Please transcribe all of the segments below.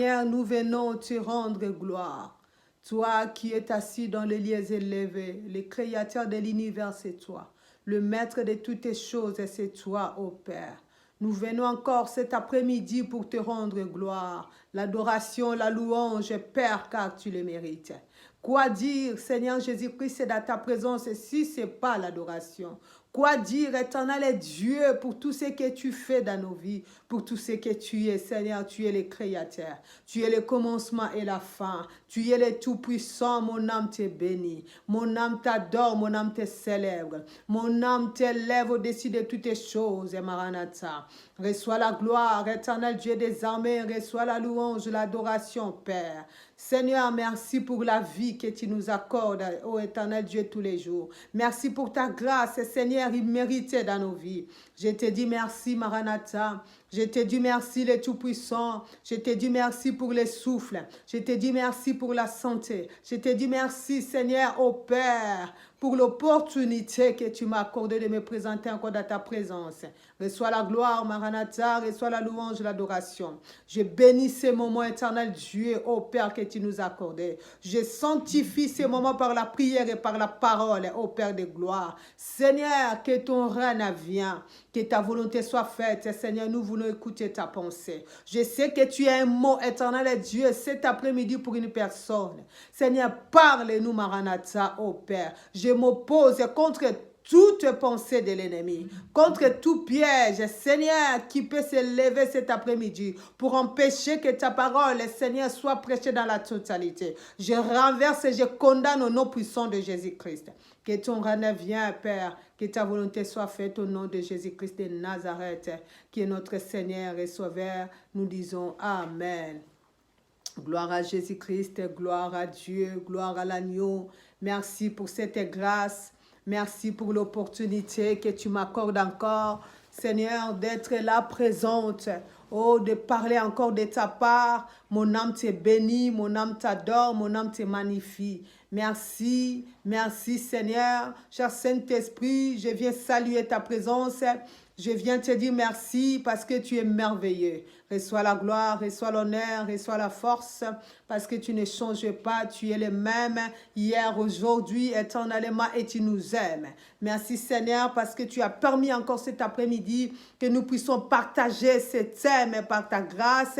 Seigneur, nous venons te rendre gloire. Toi qui es assis dans les lieux élevés, le créateur de l'univers, c'est toi. Le maître de toutes les choses, c'est toi, ô Père. Nous venons encore cet après-midi pour te rendre gloire, l'adoration, la louange, Père, car tu le mérites. Quoi dire, Seigneur Jésus-Christ, c'est dans ta présence si ce n'est pas l'adoration? Quoi dire, éternel Dieu, pour tout ce que tu fais dans nos vies, pour tout ce que tu es, Seigneur, tu es le Créateur, tu es le commencement et la fin, tu es le Tout-Puissant, mon âme te bénit, mon âme t'adore, mon âme te célèbre, mon âme t'élève au-dessus de toutes les choses, Maranatha. Reçois la gloire, éternel Dieu des armées, reçois la louange, l'adoration, Père. Seigneur, merci pour la vie que tu nous accordes, ô éternel Dieu, tous les jours. Merci pour ta grâce, Seigneur, imméritée dans nos vies. Je te dis merci, Maranatha. Je te dis merci, le Tout-Puissant. Je te dis merci pour le souffle. Je te dis merci pour la santé. Je te dis merci, Seigneur, ô Père, pour l'opportunité que tu m'as accordée de me présenter encore dans ta présence. Reçois la gloire, Maranatha, reçois la louange, l'adoration. Je bénis ces moments éternels, Dieu, ô Père, que tu nous as accordés. Je sanctifie ces moments par la prière et par la parole, ô Père de gloire. Seigneur, que ton règne vienne, que ta volonté soit faite. Seigneur, nous voulons écouter ta pensée. Je sais que tu as un mot éternel, Dieu, cet après-midi pour une personne. Seigneur, parle-nous, Maranatha, ô Père. Je m'oppose contre toute pensée de l'ennemi, contre tout piège, Seigneur, qui peut se lever cet après-midi pour empêcher que ta parole, Seigneur, soit prêchée dans la totalité. Je renverse et je condamne au nom puissant de Jésus-Christ. Que ton règne vienne, Père, que ta volonté soit faite au nom de Jésus-Christ de Nazareth, qui est notre Seigneur et Sauveur. Nous disons Amen. Gloire à Jésus-Christ, gloire à Dieu, gloire à l'agneau. Merci pour cette grâce. Merci pour l'opportunité que tu m'accordes encore, Seigneur, d'être là présente. Oh, de parler encore de ta part. Mon âme te bénit, mon âme t'adore, mon âme te magnifie. Merci, merci Seigneur. Cher Saint-Esprit, je viens saluer ta présence. Je viens te dire merci parce que tu es merveilleux. Reçois la gloire, reçois l'honneur, reçois la force parce que tu ne changes pas. Tu es le même hier, aujourd'hui, éternellement et tu nous aimes. Merci Seigneur parce que tu as permis encore cet après-midi que nous puissions partager ce thème par ta grâce.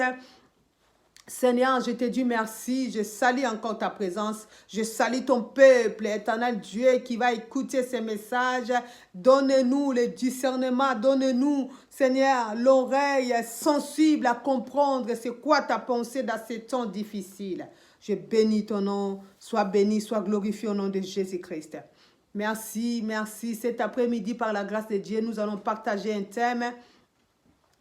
Seigneur, je te dis merci, je salue encore ta présence, je salue ton peuple, éternel Dieu qui va écouter ces messages. Donne-nous le discernement, donne-nous, Seigneur, l'oreille sensible à comprendre c'est quoi ta pensée dans ces temps difficiles. Je bénis ton nom, sois béni, sois glorifié au nom de Jésus-Christ. Merci, merci. Cet après-midi, par la grâce de Dieu, nous allons partager un thème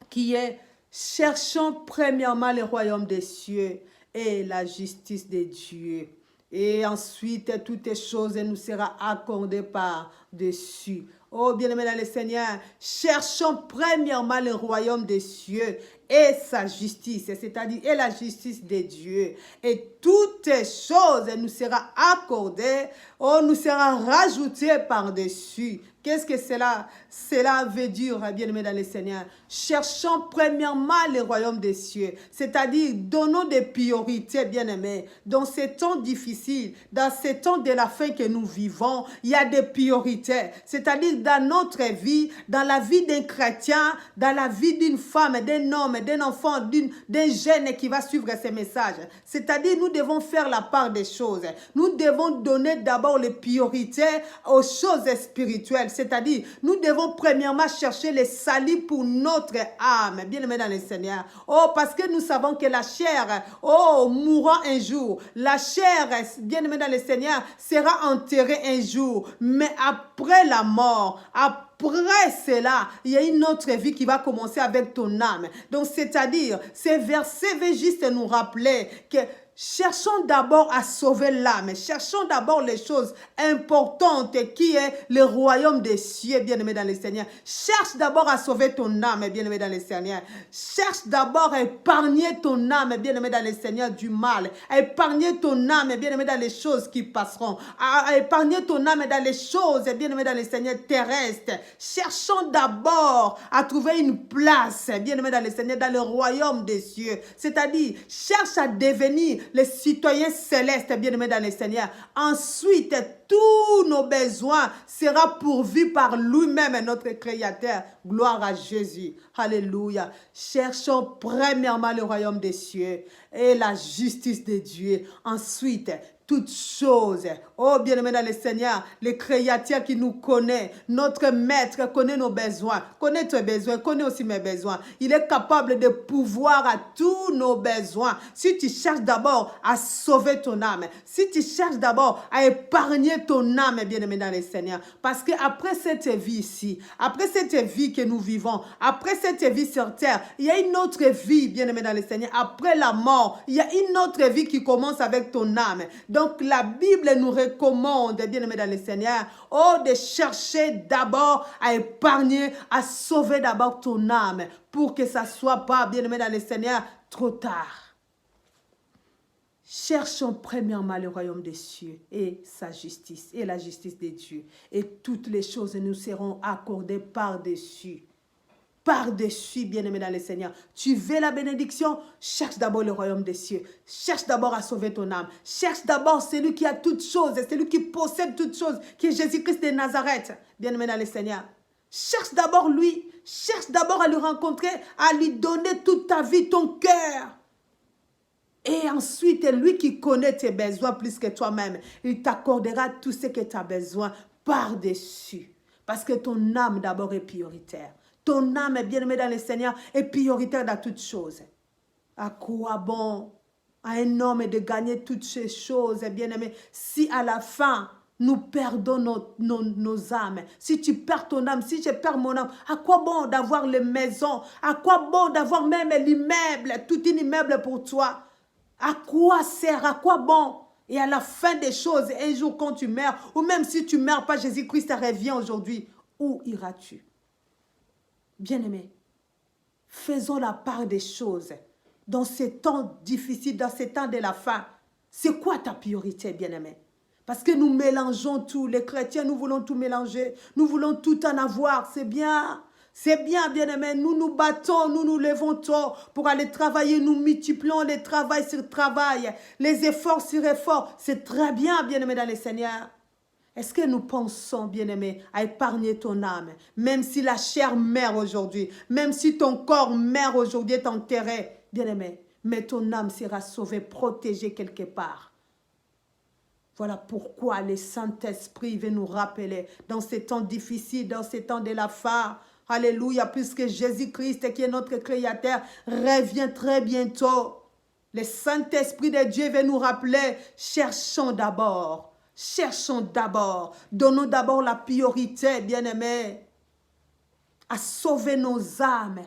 qui est cherchons premièrement le royaume des cieux et la justice de Dieu. Et ensuite, toutes les choses nous seront accordées par-dessus. Oh, bien-aimés dans le Seigneur, cherchons premièrement le royaume des cieux et sa justice, c'est-à-dire et la justice de Dieu. Et toutes les choses nous seront accordées, oh, nous seront rajoutées par-dessus. Qu'est-ce que cela veut dire, bien-aimés dans le Seigneur? Cherchons premièrement le royaume des cieux, c'est-à-dire donnons des priorités, bien-aimés. Dans ces temps difficiles, dans ces temps de la fin que nous vivons, il y a des priorités, c'est-à-dire dans notre vie, dans la vie d'un chrétien, dans la vie d'une femme, d'un homme, d'un enfant, d'un jeune qui va suivre ces messages. C'est-à-dire nous devons faire la part des choses. Nous devons donner d'abord les priorités aux choses spirituelles. C'est-à-dire, nous devons premièrement chercher le salut pour notre âme, bien-aimé dans le Seigneur. Oh, parce que nous savons que la chair, oh, mourra un jour. La chair, bien-aimé dans le Seigneur, sera enterrée un jour. Mais après la mort, après cela, il y a une autre vie qui va commencer avec ton âme. Donc, c'est-à-dire, ces versets veulent juste nous rappeler que Cherchons d'abord à sauver l'âme. Cherchons d'abord les choses importantes qui est le royaume des cieux, bien-aimé dans le Seigneur. Cherche d'abord à sauver ton âme, bien-aimé dans le Seigneur. Cherche d'abord à épargner ton âme, bien-aimé dans le Seigneur, du mal. À épargner ton âme, bien-aimé dans les choses qui passeront. À épargner ton âme dans les choses, bien-aimé dans le Seigneur, terrestres. Cherchons d'abord à trouver une place, bien-aimé dans le Seigneur, dans le royaume des cieux. C'est-à-dire, cherche à devenir les citoyens célestes, bien-aimés dans le Seigneur. Ensuite, tous nos besoins seront pourvus par lui-même, notre Créateur. Gloire à Jésus. Alléluia. Cherchons premièrement le royaume des cieux et la justice de Dieu. Ensuite, toutes choses. Oh, bien-aimé dans le Seigneur, le Créateur qui nous connaît, notre Maître connaît nos besoins, connaît tes besoins, connaît aussi mes besoins. Il est capable de pouvoir à tous nos besoins. Si tu cherches d'abord à sauver ton âme, si tu cherches d'abord à épargner ton âme, bien-aimé dans le Seigneur, parce qu'après cette vie ici, après cette vie que nous vivons, après cette vie sur terre, il y a une autre vie, bien-aimé dans le Seigneur. Après la mort, il y a une autre vie qui commence avec ton âme. Donc, la Bible nous recommande, bien-aimés dans le Seigneur, de chercher d'abord à épargner, à sauver d'abord ton âme pour que ça ne soit pas, bien-aimés dans le Seigneur, trop tard. Cherchons premièrement le royaume des cieux et sa justice et la justice de Dieu. Et toutes les choses nous seront accordées par-dessus. Par-dessus, bien-aimé dans le Seigneur. Tu veux la bénédiction? Cherche d'abord le royaume des cieux. Cherche d'abord à sauver ton âme. Cherche d'abord celui qui a toutes choses, celui qui possède toutes choses, qui est Jésus-Christ de Nazareth, bien-aimé dans le Seigneur. Cherche d'abord lui. Cherche d'abord à le rencontrer, à lui donner toute ta vie, ton cœur. Et ensuite, lui qui connaît tes besoins plus que toi-même, il t'accordera tout ce que tu as besoin par-dessus. Parce que ton âme d'abord est prioritaire. Ton âme est bien-aimée dans le Seigneur est prioritaire dans toutes choses. À quoi bon à un homme de gagner toutes ces choses, bien-aimé, si à la fin, nous perdons nos âmes. Si tu perds ton âme, si je perds mon âme, à quoi bon d'avoir les maisons? À quoi bon d'avoir même l'immeuble, tout un immeuble pour toi? À quoi sert? À quoi bon? Et à la fin des choses, un jour quand tu meurs, ou même si tu ne meurs pas, Jésus-Christ revient aujourd'hui, où iras-tu? Bien-aimés, faisons la part des choses. Dans ces temps difficiles, dans ces temps de la fin, c'est quoi ta priorité, bien-aimé? Parce que nous mélangeons tout. Les chrétiens, nous voulons tout mélanger. Nous voulons tout en avoir. C'est bien. C'est bien, bien-aimé. Nous nous battons, nous nous levons tôt pour aller travailler. Nous multiplions les travail sur travail, les efforts sur efforts. C'est très bien, bien-aimé, dans le Seigneur. Est-ce que nous pensons, bien-aimé, à épargner ton âme, même si la chair meurt aujourd'hui, même si ton corps meurt aujourd'hui, est enterré, bien-aimé, mais ton âme sera sauvée, protégée quelque part. Voilà pourquoi le Saint-Esprit veut nous rappeler dans ces temps difficiles, dans ces temps de la fin. Alléluia, puisque Jésus-Christ, qui est notre Créateur, revient très bientôt. Le Saint-Esprit de Dieu veut nous rappeler, cherchons d'abord, donnons d'abord la priorité, bien-aimés, à sauver nos âmes.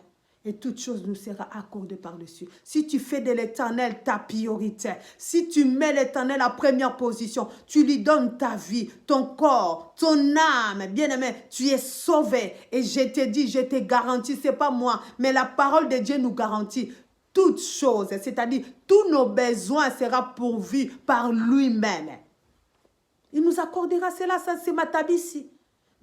Et toute chose nous sera accordée par-dessus. Si tu fais de l'Éternel ta priorité, si tu mets l'Éternel en première position, tu lui donnes ta vie, ton corps, ton âme, bien-aimé, tu es sauvé. Et je te dis, je te garantis, ce n'est pas moi, mais la parole de Dieu nous garantit toutes choses, c'est-à-dire tous nos besoins seront pourvus par lui-même. Il nous accordera cela, ça c'est ma tabissi.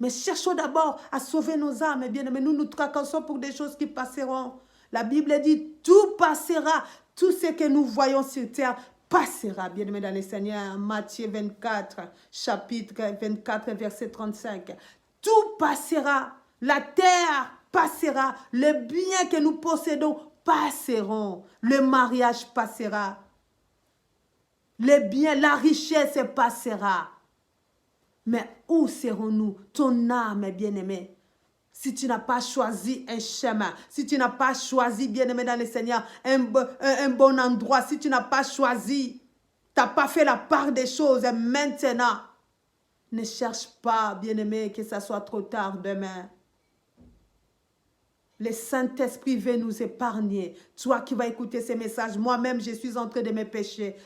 Mais cherchons d'abord à sauver nos âmes, bien-aimés. Nous nous tracassons pour des choses qui passeront. La Bible dit, tout passera. Tout ce que nous voyons sur terre passera, bien-aimés dans le Seigneur. Matthieu 24, chapitre 24, verset 35. Tout passera. La terre passera. Les biens que nous possédons passeront. Le mariage passera. Les biens, la richesse passera. Mais où serons-nous? Ton âme, bien-aimé. Si tu n'as pas choisi un chemin, si tu n'as pas choisi, bien-aimé dans le Seigneur, un bon endroit, si tu n'as pas choisi, tu n'as pas fait la part des choses maintenant, ne cherche pas, bien-aimé, que ça soit trop tard demain. Le Saint-Esprit veut nous épargner. Toi qui vas écouter ces messages, moi-même, je suis en train de me prêcher.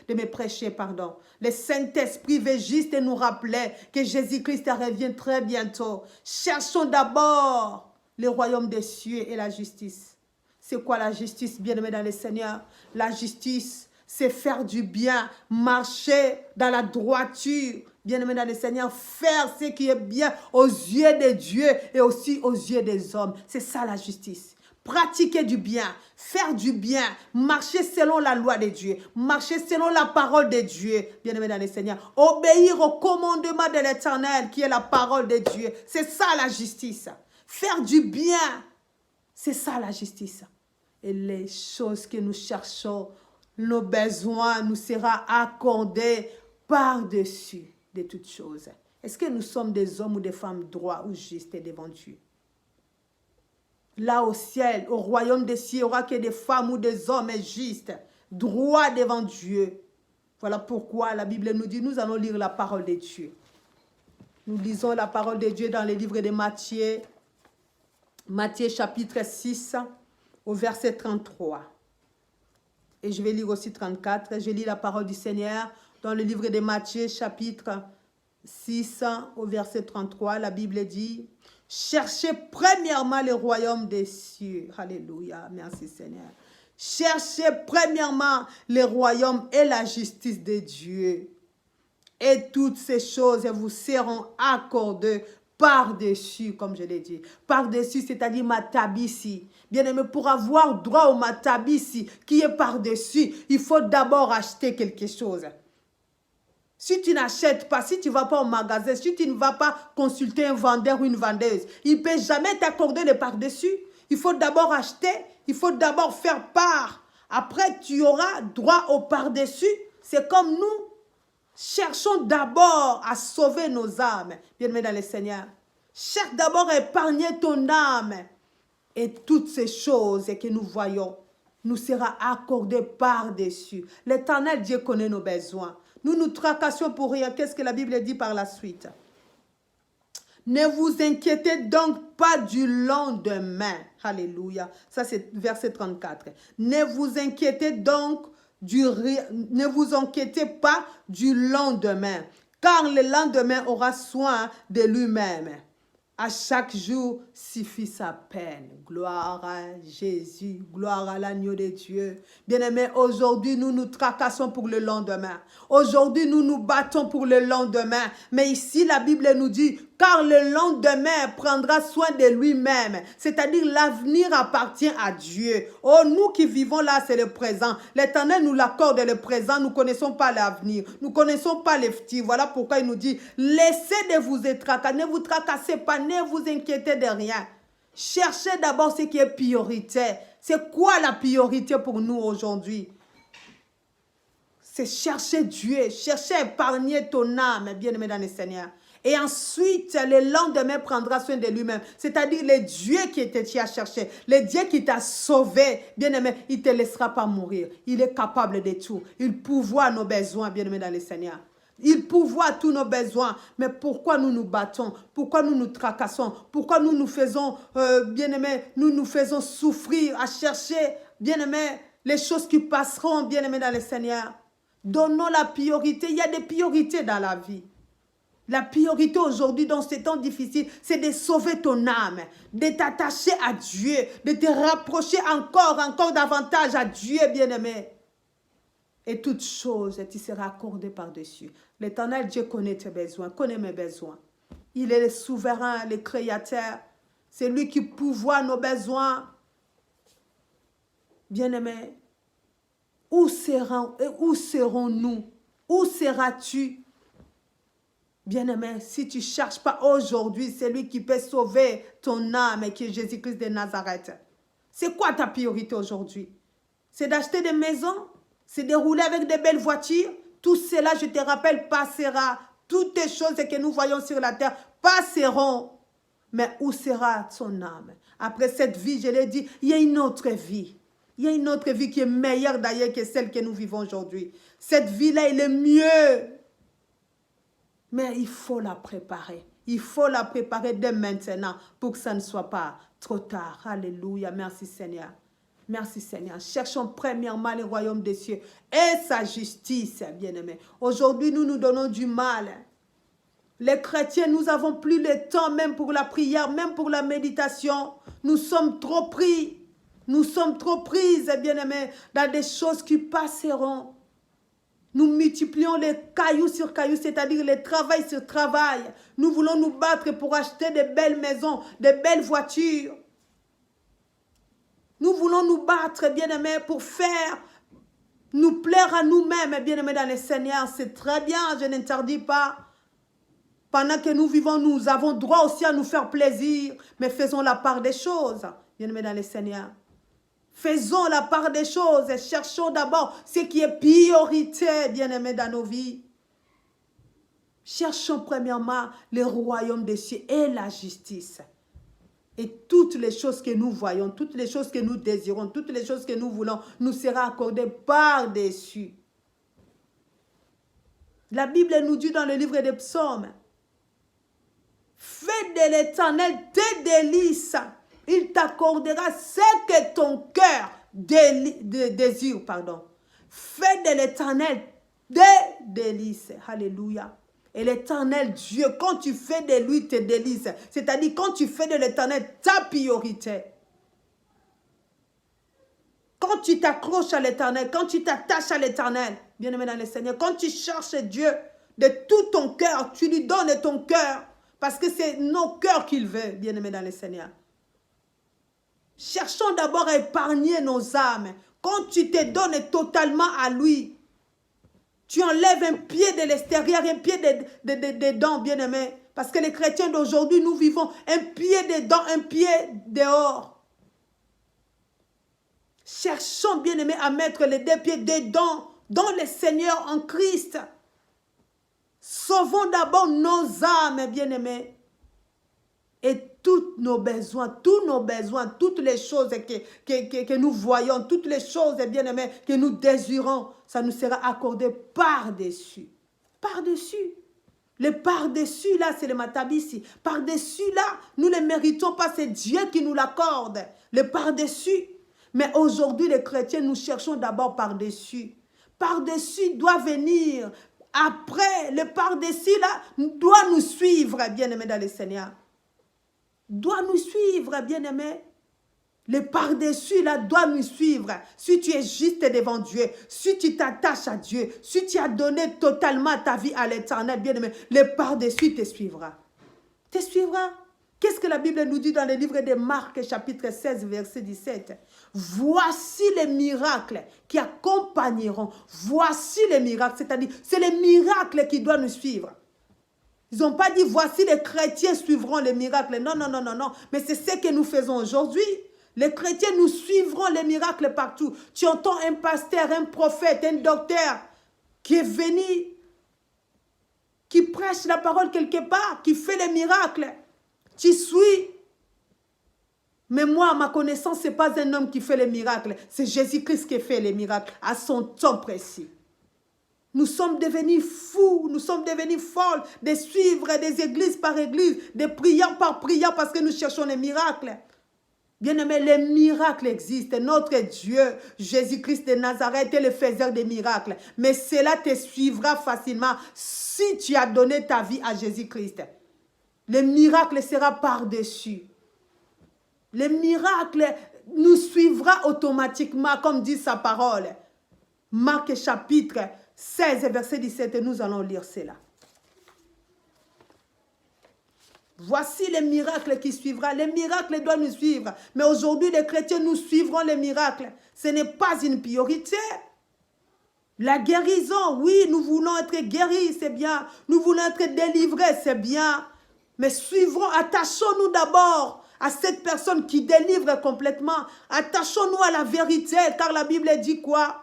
Le Saint-Esprit veut juste nous rappeler que Jésus-Christ revient très bientôt. Cherchons d'abord le royaume des cieux et la justice. C'est quoi la justice, bien-aimé dans le Seigneur? La justice, c'est faire du bien, marcher dans la droiture. Bien-aimé dans le Seigneur, faire ce qui est bien aux yeux de Dieu et aussi aux yeux des hommes. C'est ça la justice. Pratiquer du bien, faire du bien, marcher selon la loi de Dieu, marcher selon la parole de Dieu, bien-aimé dans le Seigneur. Obéir au commandement de l'Éternel qui est la parole de Dieu. C'est ça la justice. Faire du bien, c'est ça la justice. Et les choses que nous cherchons, nos besoins nous sera accordés par-dessus de toutes choses. Est-ce que nous sommes des hommes ou des femmes droits ou justes devant Dieu? Là au ciel, au royaume des cieux, il n'y aura que des femmes ou des hommes justes, droits devant Dieu. Voilà pourquoi la Bible nous dit, nous allons lire la parole de Dieu. Nous lisons la parole de Dieu dans le livre de Matthieu, Matthieu chapitre 6, au verset 33. Et je vais lire aussi 34. Je lis la parole du Seigneur dans le livre de Matthieu, chapitre 6, au verset 33. La Bible dit, « Cherchez premièrement le royaume des cieux. » Alléluia, merci Seigneur. « Cherchez premièrement le royaume et la justice de Dieu. Et toutes ces choses vous seront accordées par-dessus, comme je l'ai dit. Par-dessus, c'est-à-dire matabisi. Bien-aimé, pour avoir droit au matabisi qui est par-dessus, il faut d'abord acheter quelque chose. Si tu n'achètes pas, si tu ne vas pas au magasin, si tu ne vas pas consulter un vendeur ou une vendeuse, il ne peut jamais t'accorder le par-dessus. Il faut d'abord acheter, il faut d'abord faire part. Après, tu auras droit au par-dessus. C'est comme nous. Cherchons d'abord à sauver nos âmes, bien-aimés dans le Seigneur. Cherche d'abord à épargner ton âme. Et toutes ces choses que nous voyons nous sera accordées par-dessus. L'Éternel Dieu connaît nos besoins. Nous nous tracassions pour rien. Qu'est-ce que la Bible dit par la suite? Ne vous inquiétez donc pas du lendemain. Alléluia. Ça, c'est verset 34. Ne vous inquiétez donc ne vous inquiétez pas du lendemain, car le lendemain aura soin de lui-même. À chaque jour suffit sa peine. Gloire à Jésus, gloire à l'agneau de Dieu. Bien-aimés, aujourd'hui, nous nous tracassons pour le lendemain. Aujourd'hui, nous nous battons pour le lendemain. Mais ici, la Bible nous dit, car le lendemain prendra soin de lui-même. C'est-à-dire, l'avenir appartient à Dieu. Oh, nous qui vivons là, c'est le présent. L'Éternel nous l'accorde le présent. Nous ne connaissons pas l'avenir. Nous ne connaissons pas les futurs. Voilà pourquoi il nous dit, laissez de vous tracasser. Ne vous tracassez pas. Ne vous inquiétez de rien. Cherchez d'abord ce qui est prioritaire. C'est quoi la priorité pour nous aujourd'hui? C'est chercher Dieu, chercher à épargner ton âme, bien-aimé dans le Seigneur. Et ensuite, le lendemain prendra soin de lui-même. C'est-à-dire le Dieu qui t'y a cherché, le Dieu qui t'a sauvé, bien-aimé, il ne te laissera pas mourir. Il est capable de tout. Il pourvoit nos besoins, bien-aimé dans le Seigneur. Il pourvoit tous nos besoins. Mais pourquoi nous nous battons? Pourquoi nous nous tracassons? Pourquoi nous nous faisons, bien-aimés, nous nous faisons souffrir à chercher, bien-aimés, les choses qui passeront, bien-aimés dans le Seigneur? Donnons la priorité. Il y a des priorités dans la vie. La priorité aujourd'hui, dans ces temps difficiles, c'est de sauver ton âme, de t'attacher à Dieu, de te rapprocher encore davantage à Dieu, bien-aimé. Et toute chose, tu seras accordé par-dessus. L'Éternel Dieu connaît tes besoins, connaît mes besoins. Il est le souverain, le créateur. C'est lui qui pourvoit nos besoins. Bien-aimé, où serons-nous? Où seras-tu? Bien-aimé, si tu ne cherches pas aujourd'hui, c'est lui qui peut sauver ton âme, qui est Jésus-Christ de Nazareth. C'est quoi ta priorité aujourd'hui? C'est d'acheter des maisons? C'est de rouler avec des belles voitures? Tout cela, je te rappelle, passera. Toutes les choses que nous voyons sur la terre passeront. Mais où sera ton âme? Après cette vie, je l'ai dit, il y a une autre vie. Il y a une autre vie qui est meilleure d'ailleurs que celle que nous vivons aujourd'hui. Cette vie-là, elle est mieux. Mais il faut la préparer. Il faut la préparer dès maintenant pour que ça ne soit pas trop tard. Alléluia. Merci Seigneur. Merci Seigneur. Cherchons premièrement le royaume des cieux et sa justice, bien-aimés. Aujourd'hui, nous nous donnons du mal. Les chrétiens, nous n'avons plus le temps même pour la prière, même pour la méditation. Nous sommes trop pris. Nous sommes trop prises, bien-aimés, dans des choses qui passeront. Nous multiplions les cailloux sur cailloux, c'est-à-dire les travail sur travail. Nous voulons nous battre pour acheter de belles maisons, de belles voitures. Nous voulons nous battre, bien-aimés, pour faire, nous plaire à nous-mêmes, bien-aimés, dans le Seigneur. C'est très bien, je n'interdis pas. Pendant que nous vivons, nous avons droit aussi à nous faire plaisir. Mais faisons la part des choses, bien-aimés, dans le Seigneur. Faisons la part des choses et cherchons d'abord ce qui est priorité, bien-aimés, dans nos vies. Cherchons premièrement le royaume des cieux et la justice. Et toutes les choses que nous voyons, toutes les choses que nous désirons, toutes les choses que nous voulons, nous sera accordées par-dessus. La Bible nous dit dans le livre des psaumes, fais de l'Éternel tes délices, il t'accordera ce que ton cœur désire. Fais de l'Éternel des délices. Alléluia. Et l'Éternel Dieu, quand tu fais de lui tes délices, c'est-à-dire quand tu fais de l'Éternel ta priorité, quand tu t'accroches à l'Éternel, quand tu t'attaches à l'Éternel, bien-aimé dans le Seigneur, quand tu cherches Dieu de tout ton cœur, tu lui donnes ton cœur, parce que c'est nos cœurs qu'il veut, bien-aimé dans le Seigneur. Cherchons d'abord à épargner nos âmes. Quand tu te donnes totalement à lui, tu enlèves un pied de l'extérieur, un pied dedans, bien-aimé. Parce que les chrétiens d'aujourd'hui, nous vivons un pied dedans, un pied dehors. Cherchons, bien-aimé, à mettre les deux pieds dedans, dans le Seigneur en Christ. Sauvons d'abord nos âmes, bien-aimés. Et tous nos besoins, toutes les choses que nous voyons, toutes les choses, bien-aimés, que nous désirons, ça nous sera accordé par-dessus. Par-dessus. Le par-dessus, là, c'est le matabisi. Par-dessus, là, nous ne le méritons pas, c'est Dieu qui nous l'accorde. Le par-dessus. Mais aujourd'hui, les chrétiens, nous cherchons d'abord par-dessus. Par-dessus doit venir. Après, le par-dessus, là, doit nous suivre, bien-aimés dans le Seigneur. Doit nous suivre, bien-aimé. Le par-dessus, là, doit nous suivre. Si tu es juste devant Dieu, si tu t'attaches à Dieu, si tu as donné totalement ta vie à l'Éternel, bien-aimé, le par-dessus te suivra. Te suivra. Qu'est-ce que la Bible nous dit dans le livre de Marc, chapitre 16, verset 17? Voici les miracles qui accompagneront. Voici les miracles, c'est-à-dire, c'est les miracles qui doivent nous suivre. Ils n'ont pas dit, voici les chrétiens suivront les miracles. Non, non, non, non, non. Mais c'est ce que nous faisons aujourd'hui. Les chrétiens, nous suivrons les miracles partout. Tu entends un pasteur, un prophète, un docteur qui est venu, qui prêche la parole quelque part, qui fait les miracles. Tu suis. Mais moi, à ma connaissance, ce n'est pas un homme qui fait les miracles. C'est Jésus-Christ qui fait les miracles à son temps précis. Nous sommes devenus fous, nous sommes devenus folles de suivre des églises par église, de prière par prière parce que nous cherchons les miracles. Bien-aimés, les miracles existent. Notre Dieu, Jésus-Christ de Nazareth, est le faiseur des miracles. Mais cela te suivra facilement si tu as donné ta vie à Jésus-Christ. Le miracle sera par-dessus. Le miracle nous suivra automatiquement, comme dit sa parole. Marc chapitre 16, verset 17, nous allons lire cela. Voici les miracles qui suivront. Les miracles doivent nous suivre. Mais aujourd'hui, les chrétiens, nous suivrons les miracles. Ce n'est pas une priorité. La guérison, oui, nous voulons être guéris, c'est bien. Nous voulons être délivrés, c'est bien. Mais suivrons, attachons-nous d'abord à cette personne qui délivre complètement. Attachons-nous à la vérité, car la Bible dit quoi?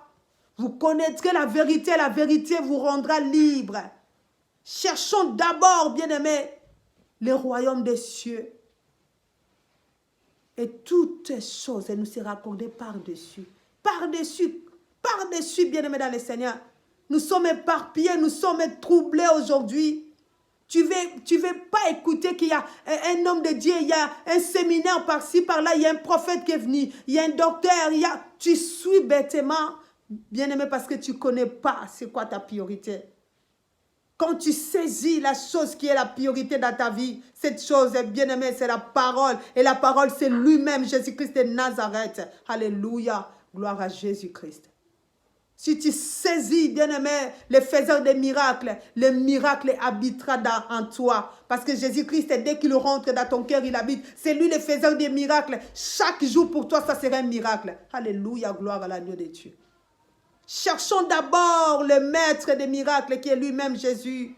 Vous connaîtrez la vérité vous rendra libre. Cherchons d'abord, bien-aimés, le royaume des cieux. Et toutes choses, elles nous seront accordées par-dessus. Par-dessus, par-dessus, bien-aimés dans le Seigneur. Nous sommes éparpillés, nous sommes troublés aujourd'hui. Tu veux pas écouter qu'il y a un homme de Dieu, il y a un séminaire par-ci, par-là, il y a un prophète qui est venu, il y a un docteur, tu suis bêtement, bien-aimé, parce que tu ne connais pas c'est quoi ta priorité. Quand tu saisis la chose qui est la priorité dans ta vie, cette chose, bien-aimé, c'est la parole. Et la parole, c'est lui-même, Jésus-Christ de Nazareth. Alléluia, gloire à Jésus-Christ. Si tu saisis, bien-aimé, le faiseur des miracles, le miracle habitera en toi. Parce que Jésus-Christ, dès qu'il rentre dans ton cœur, il habite. C'est lui le faiseur des miracles. Chaque jour pour toi, ça sera un miracle. Alléluia, gloire à l'agneau de Dieu. Cherchons d'abord le maître des miracles qui est lui-même Jésus.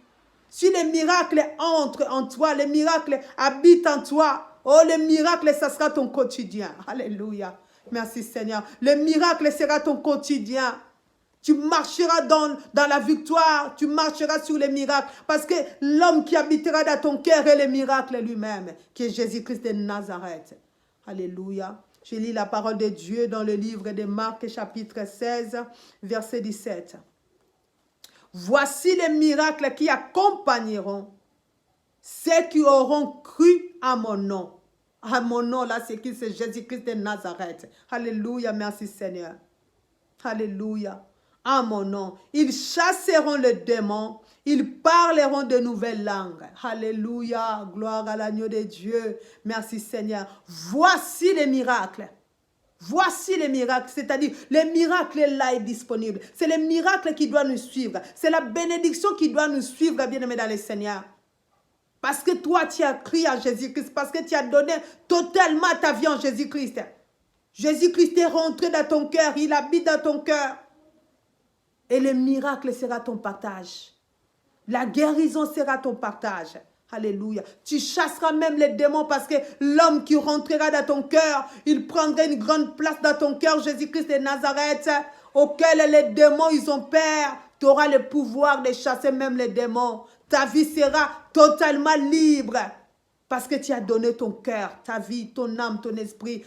Si les miracles entrent en toi, les miracles habitent en toi, oh, le miracle, ça sera ton quotidien. Alléluia. Merci Seigneur. Le miracle sera ton quotidien. Tu marcheras dans la victoire, tu marcheras sur les miracles. Parce que l'homme qui habitera dans ton cœur est le miracle lui-même, qui est Jésus-Christ de Nazareth. Alléluia. Je lis la parole de Dieu dans le livre de Marc, chapitre 16, verset 17. Voici les miracles qui accompagneront ceux qui auront cru à mon nom. À mon nom, là, c'est qui? C'est Jésus-Christ de Nazareth. Alléluia, merci Seigneur. Alléluia. À mon nom. Ils chasseront le démon. Ils parleront de nouvelles langues. Alléluia. Gloire à l'agneau de Dieu. Merci Seigneur. Voici les miracles. Voici les miracles. C'est-à-dire, le miracle là est disponible. C'est le miracle qui doit nous suivre. C'est la bénédiction qui doit nous suivre, bien-aimés dans le Seigneur. Parce que toi, tu as cru à Jésus-Christ. Parce que tu as donné totalement ta vie en Jésus-Christ. Jésus-Christ est rentré dans ton cœur. Il habite dans ton cœur. Et le miracle sera ton partage. La guérison sera ton partage. Alléluia. Tu chasseras même les démons parce que l'homme qui rentrera dans ton cœur, il prendra une grande place dans ton cœur, Jésus-Christ de Nazareth, auquel les démons, ils ont peur. Tu auras le pouvoir de chasser même les démons. Ta vie sera totalement libre parce que tu as donné ton cœur, ta vie, ton âme, ton esprit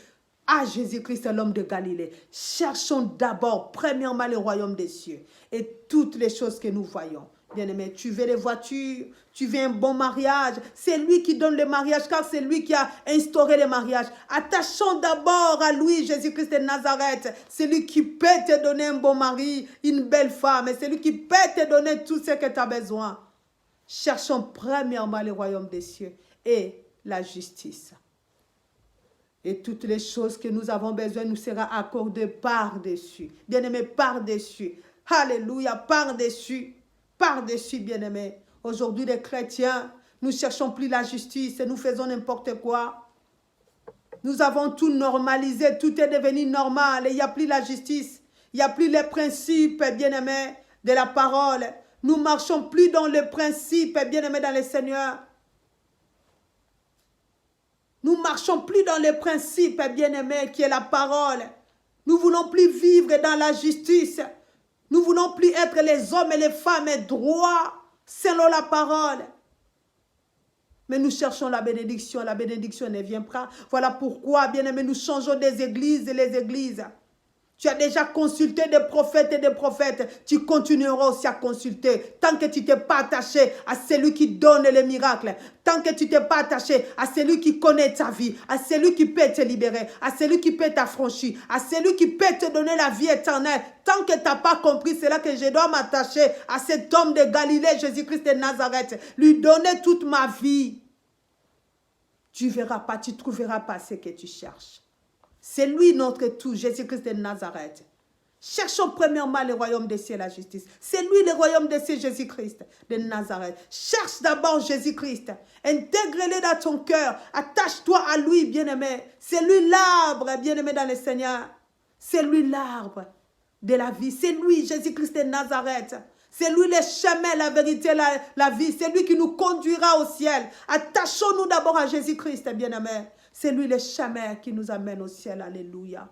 à Jésus-Christ, l'homme de Galilée. Cherchons d'abord, premièrement, le royaume des cieux et toutes les choses que nous voyons. Bien-aimé, tu veux les voitures, tu veux un bon mariage. C'est lui qui donne le mariage, car c'est lui qui a instauré le mariage. Attachons d'abord à lui, Jésus-Christ de Nazareth. C'est lui qui peut te donner un bon mari, une belle femme. Et c'est lui qui peut te donner tout ce que tu as besoin. Cherchons premièrement le royaume des cieux et la justice. Et toutes les choses que nous avons besoin nous seront accordées par-dessus. Bien-aimé, par-dessus. Alléluia, par-dessus. Par-dessus, bien-aimé. Aujourd'hui, les chrétiens, nous ne cherchons plus la justice et nous faisons n'importe quoi. Nous avons tout normalisé, tout est devenu normal et il n'y a plus la justice. Il n'y a plus les principes, bien-aimé, de la parole. Nous ne marchons plus dans le principe, bien-aimé, dans le Seigneur. Nous ne marchons plus dans le principe, bien-aimé, qui est la parole. Nous ne voulons plus vivre dans la justice. Nous ne voulons plus être les hommes et les femmes droits selon la parole. Mais nous cherchons la bénédiction ne vient pas. Voilà pourquoi, bien-aimé, nous changeons des églises et les églises. Tu as déjà consulté des prophètes et des prophètes. Tu continueras aussi à consulter. Tant que tu t'es pas attaché à celui qui donne les miracles. Tant que tu t'es pas attaché à celui qui connaît ta vie. À celui qui peut te libérer. À celui qui peut t'affranchir. À celui qui peut te donner la vie éternelle. Tant que tu n'as pas compris, c'est là que je dois m'attacher à cet homme de Galilée, Jésus-Christ de Nazareth. Lui donner toute ma vie. Tu ne verras pas, tu ne trouveras pas ce que tu cherches. C'est lui notre tout, Jésus-Christ de Nazareth. Cherchons premièrement le royaume des cieux et la justice. C'est lui le royaume des cieux, Jésus-Christ de Nazareth. Cherche d'abord Jésus-Christ. Intègre-le dans ton cœur. Attache-toi à lui, bien-aimé. C'est lui l'arbre, bien-aimé dans le Seigneur. C'est lui l'arbre de la vie. C'est lui, Jésus-Christ de Nazareth. C'est lui le chemin, la vérité, la vie. C'est lui qui nous conduira au ciel. Attachons-nous d'abord à Jésus-Christ, bien-aimé. C'est lui le chemin qui nous amène au ciel. Alléluia.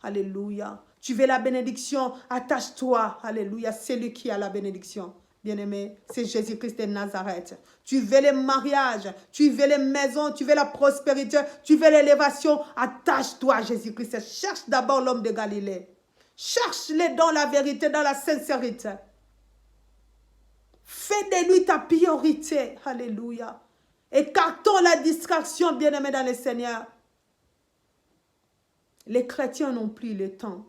Alléluia. Tu veux la bénédiction, attache-toi. Alléluia. C'est lui qui a la bénédiction. Bien-aimé, c'est Jésus-Christ de Nazareth. Tu veux le mariage, tu veux les maisons, tu veux la prospérité, tu veux l'élévation. Attache-toi à Jésus-Christ. Cherche d'abord l'homme de Galilée. Cherche-le dans la vérité, dans la sincérité. Fais de lui ta priorité. Alléluia. Écartons la distraction, bien-aimés dans le Seigneur. Les chrétiens n'ont plus le temps.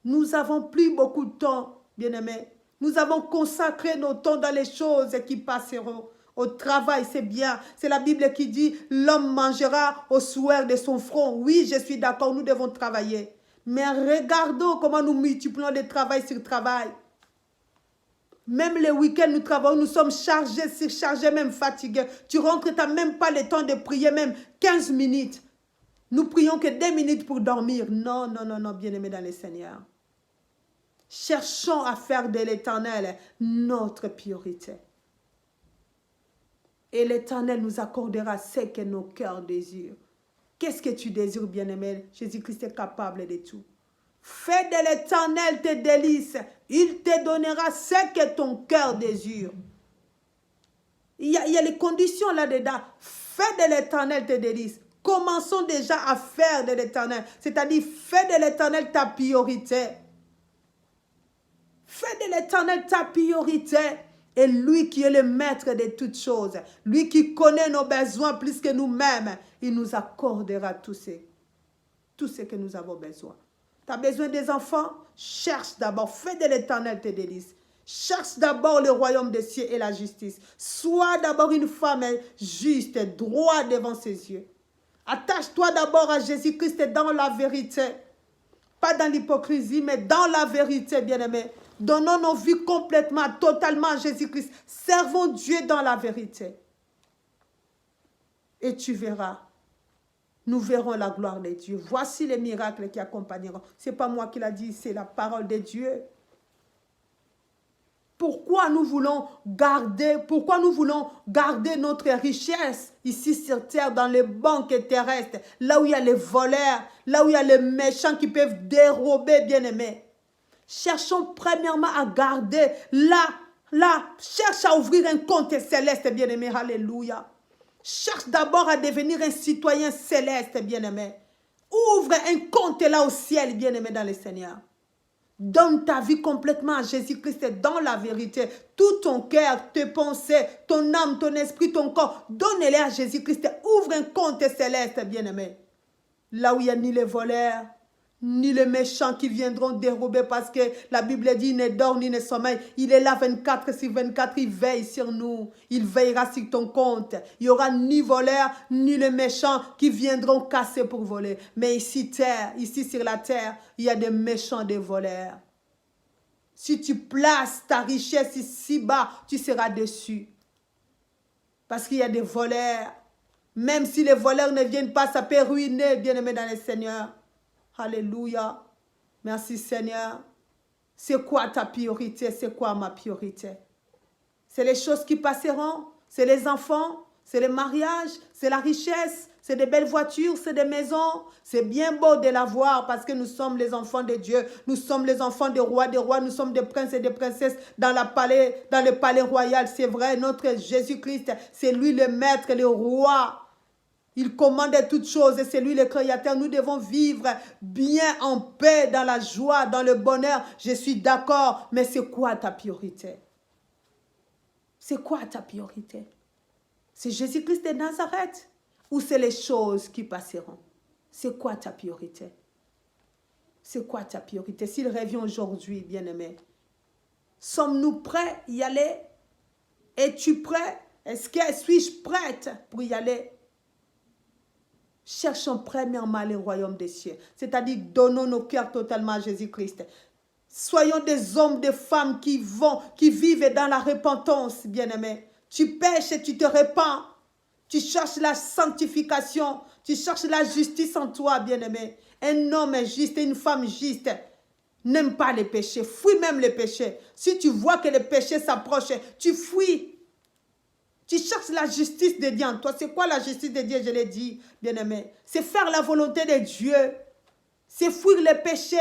Nous n'avons plus beaucoup de temps, bien-aimés. Nous avons consacré nos temps dans les choses qui passeront. Au travail, c'est bien. C'est la Bible qui dit, l'homme mangera au sueur de son front. Oui, je suis d'accord, nous devons travailler. Mais regardons comment nous multiplions le travail sur travail. Même les week-ends, nous travaillons, nous sommes chargés, surchargés, même fatigués. Tu rentres, tu n'as même pas le temps de prier, même 15 minutes. Nous prions que 2 minutes pour dormir. Non, non, non, non, bien-aimés dans le Seigneur. Cherchons à faire de l'Éternel notre priorité. Et l'Éternel nous accordera ce que nos cœurs désirent. Qu'est-ce que tu désires, bien-aimé? Jésus-Christ est capable de tout. Fais de l'Éternel tes délices. Il te donnera ce que ton cœur désire. Il y a les conditions là-dedans. Fais de l'Éternel tes délices. Commençons déjà à faire de l'Éternel. C'est-à-dire, fais de l'Éternel ta priorité. Fais de l'Éternel ta priorité. Et lui qui est le maître de toutes choses, lui qui connaît nos besoins plus que nous-mêmes, il nous accordera tout ce que nous avons besoin. Tu as besoin des enfants? Cherche d'abord, fais de l'Éternel tes délices. Cherche d'abord le royaume des cieux et la justice. Sois d'abord une femme juste, droite devant ses yeux. Attache-toi d'abord à Jésus-Christ dans la vérité. Pas dans l'hypocrisie, mais dans la vérité, bien-aimés. Donnons nos vies complètement, totalement à Jésus-Christ. Servons Dieu dans la vérité. Et tu verras. Nous verrons la gloire de Dieu. Voici les miracles qui accompagneront. Ce n'est pas moi qui l'a dit, c'est la parole de Dieu. Pourquoi nous voulons garder notre richesse ici sur terre, dans les banques terrestres, là où il y a les voleurs, là où il y a les méchants qui peuvent dérober, bien-aimés. Cherchons premièrement à garder cherche à ouvrir un compte céleste, bien-aimé, alléluia. Cherche d'abord à devenir un citoyen céleste, bien-aimé. Ouvre un compte là au ciel, bien-aimé, dans le Seigneur. Donne ta vie complètement à Jésus-Christ dans la vérité. Tout ton cœur, tes pensées, ton âme, ton esprit, ton corps, donne-les à Jésus-Christ. Ouvre un compte céleste, bien-aimé. Là où il n'y a ni les voleurs, ni les méchants qui viendront dérober, parce que la Bible dit, il ne dort ni ne sommeille. Il est là 24 sur 24, il veille sur nous. Il veillera sur ton compte. Il n'y aura ni voleurs, ni les méchants qui viendront casser pour voler. Mais ici sur la terre, il y a des méchants, des voleurs. Si tu places ta richesse ici bas, tu seras déçu. Parce qu'il y a des voleurs. Même si les voleurs ne viennent pas, ça peut ruiner, bien-aimé dans le Seigneur. Alléluia. Merci Seigneur. C'est quoi ta priorité? C'est quoi ma priorité? C'est les choses qui passeront? C'est les enfants? C'est le mariage? C'est la richesse? C'est des belles voitures? C'est des maisons? C'est bien beau de l'avoir parce que nous sommes les enfants de Dieu. Nous sommes les enfants des rois. Nous sommes des princes et des princesses dans le palais royal. C'est vrai, notre Jésus-Christ, c'est lui le maître, le roi. Il commande toutes choses et c'est lui le créateur. Nous devons vivre bien en paix, dans la joie, dans le bonheur. Je suis d'accord, mais c'est quoi ta priorité? C'est quoi ta priorité? C'est Jésus-Christ de Nazareth ou c'est les choses qui passeront? C'est quoi ta priorité? C'est quoi ta priorité? S'il revient aujourd'hui, bien-aimé, sommes-nous prêts à y aller? Es-tu prêt? Suis-je prête pour y aller? Cherchons premièrement le royaume des cieux. C'est-à-dire, donnons nos cœurs totalement à Jésus-Christ. Soyons des hommes, des femmes qui vivent dans la repentance, bien-aimés. Tu pêches et tu te repens. Tu cherches la sanctification. Tu cherches la justice en toi, bien-aimé. Un homme juste et une femme juste n'aiment pas les péchés. Fuis même les péchés. Si tu vois que les péchés s'approchent, tu fuis. Tu cherches la justice de Dieu en toi. C'est quoi la justice de Dieu? Je l'ai dit, bien-aimé. C'est faire la volonté de Dieu. C'est fuir le péché,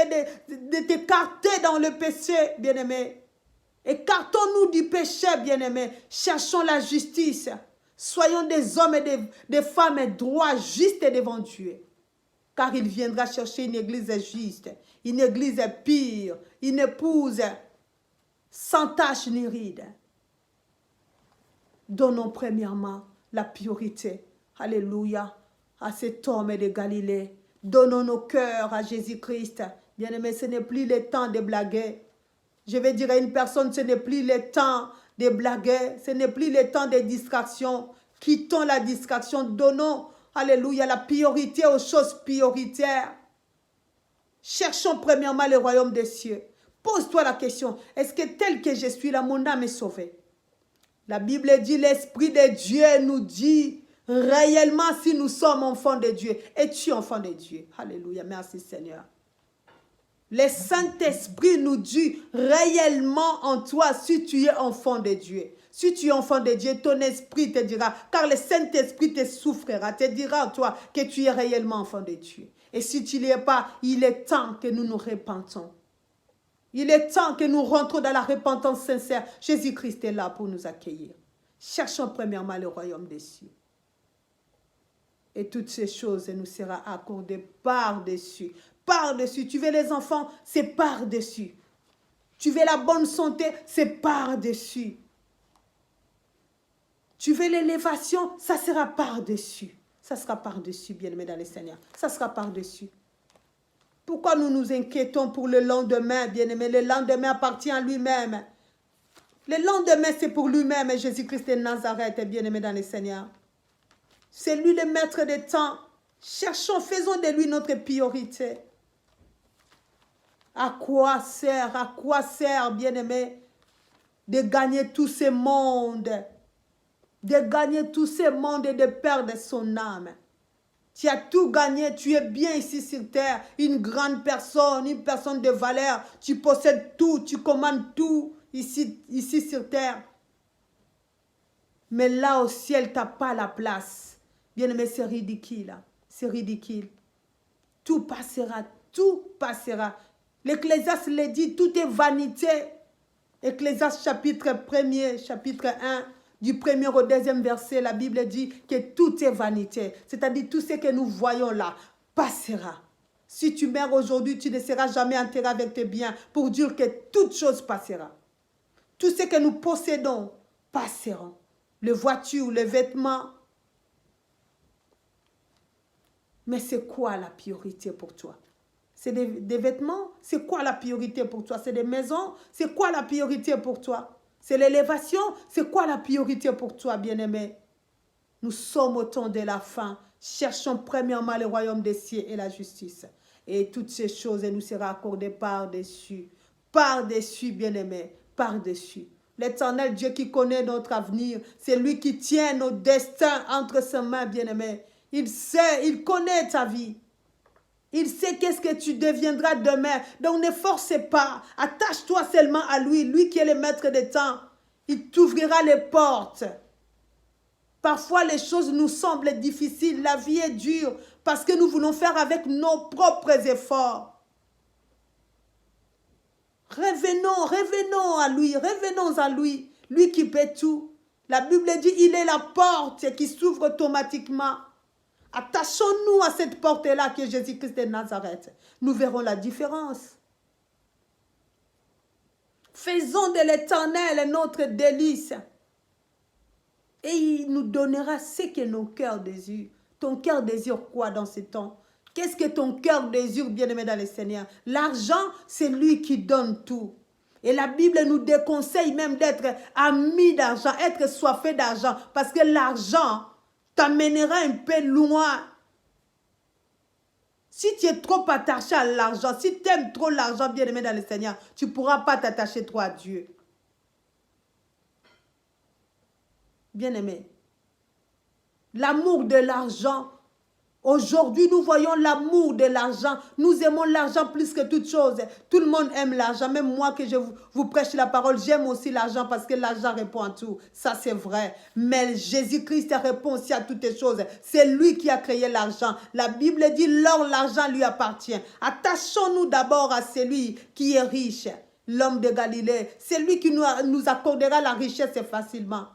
de t'écarter dans le péché, bien-aimé. Écartons-nous du péché, bien-aimé. Cherchons la justice. Soyons des hommes et des femmes droits, justes devant Dieu. Car il viendra chercher une église juste, une église pure, une épouse sans tache ni ride. Donnons premièrement la priorité, alléluia, à cet homme de Galilée. Donnons nos cœurs à Jésus-Christ. Bien-aimé, ce n'est plus le temps de blaguer. Je vais dire à une personne, ce n'est plus le temps de blaguer, ce n'est plus le temps des distractions. Quittons la distraction, donnons, alléluia, la priorité aux choses prioritaires. Cherchons premièrement le royaume des cieux. Pose-toi la question, est-ce que tel que je suis là, mon âme est sauvée? La Bible dit, l'Esprit de Dieu nous dit réellement si nous sommes enfants de Dieu. Es-tu enfant de Dieu? Alléluia, merci Seigneur. Le Saint-Esprit nous dit réellement en toi si tu es enfant de Dieu. Si tu es enfant de Dieu, ton esprit te dira, car le Saint-Esprit te souffrira, te dira en toi que tu es réellement enfant de Dieu. Et si tu ne l'es pas, il est temps que nous nous repentons. Il est temps que nous rentrons dans la repentance sincère. Jésus-Christ est là pour nous accueillir. Cherchons premièrement le royaume des cieux. Et toutes ces choses nous seront accordées par-dessus. Par-dessus. Tu veux les enfants, c'est par-dessus. Tu veux la bonne santé, c'est par-dessus. Tu veux l'élévation, ça sera par-dessus. Ça sera par-dessus, bien-aimés dans le Seigneur. Ça sera par-dessus. Pourquoi nous nous inquiétons pour le lendemain, bien-aimés? Le lendemain appartient à lui-même. Le lendemain, c'est pour lui-même. Jésus-Christ de Nazareth, bien-aimé dans le Seigneur. C'est lui le maître des temps. Cherchons, faisons de lui notre priorité. À quoi sert, bien-aimé, de gagner tout ce monde, de gagner tout ce monde et de perdre son âme? Tu as tout gagné, tu es bien ici sur terre, une grande personne, une personne de valeur, tu possèdes tout, tu commandes tout ici sur terre. Mais là au ciel, tu n'as pas la place. Bien-aimé, c'est ridicule, c'est ridicule. Tout passera, tout passera. L'Ecclésiaste le dit, tout est vanité. Ecclésiaste chapitre 1er, chapitre 1, du 1er au 2e verset, la Bible dit que tout est vanité. C'est-à-dire tout ce que nous voyons là passera. Si tu meurs aujourd'hui, tu ne seras jamais enterré avec tes biens pour dire que toute chose passera. Tout ce que nous possédons passeront. Les voitures, les vêtements. Mais c'est quoi la priorité pour toi? C'est des vêtements? C'est quoi la priorité pour toi? C'est des maisons? C'est quoi la priorité pour toi? C'est l'élévation? C'est quoi la priorité pour toi, bien-aimé? Nous sommes au temps de la fin. Cherchons premièrement le royaume des cieux et la justice. Et toutes ces choses nous seront accordées par-dessus. Par-dessus, bien-aimé. Par-dessus. L'Éternel Dieu qui connaît notre avenir, c'est lui qui tient nos destins entre ses mains, bien-aimé. Il sait, il connaît ta vie. Il sait qu'est-ce que tu deviendras demain. Donc ne force pas. Attache-toi seulement à lui. Lui qui est le maître des temps. Il t'ouvrira les portes. Parfois les choses nous semblent difficiles. La vie est dure. Parce que nous voulons faire avec nos propres efforts. Revenons à lui. Revenons à lui. Lui qui peut tout. La Bible dit, il est la porte qui s'ouvre automatiquement. Attachons-nous à cette porte-là qui est Jésus-Christ de Nazareth. Nous verrons la différence. Faisons de l'Éternel notre délice. Et il nous donnera ce que nos cœurs désirent. Ton cœur désire quoi dans ce temps? Qu'est-ce que ton cœur désire, bien-aimé dans le Seigneur? L'argent, c'est lui qui donne tout. Et la Bible nous déconseille même d'être amis d'argent, être soifé d'argent. Parce que l'argent t'amènera un peu loin. Si tu es trop attaché à l'argent, si tu aimes trop l'argent, bien-aimé dans le Seigneur, tu ne pourras pas t'attacher trop à Dieu. Bien-aimé, l'amour de l'argent, aujourd'hui nous voyons l'amour de l'argent. Nous aimons l'argent plus que toute chose. Tout le monde aime l'argent. Même moi que je vous prêche la parole, j'aime aussi l'argent parce que l'argent répond à tout. Ça c'est vrai. Mais Jésus-Christ répond aussi à toutes les choses. C'est lui qui a créé l'argent. La Bible dit, l'or, l'argent lui appartient. Attachons-nous d'abord à celui qui est riche, l'homme de Galilée. C'est lui qui nous accordera la richesse facilement.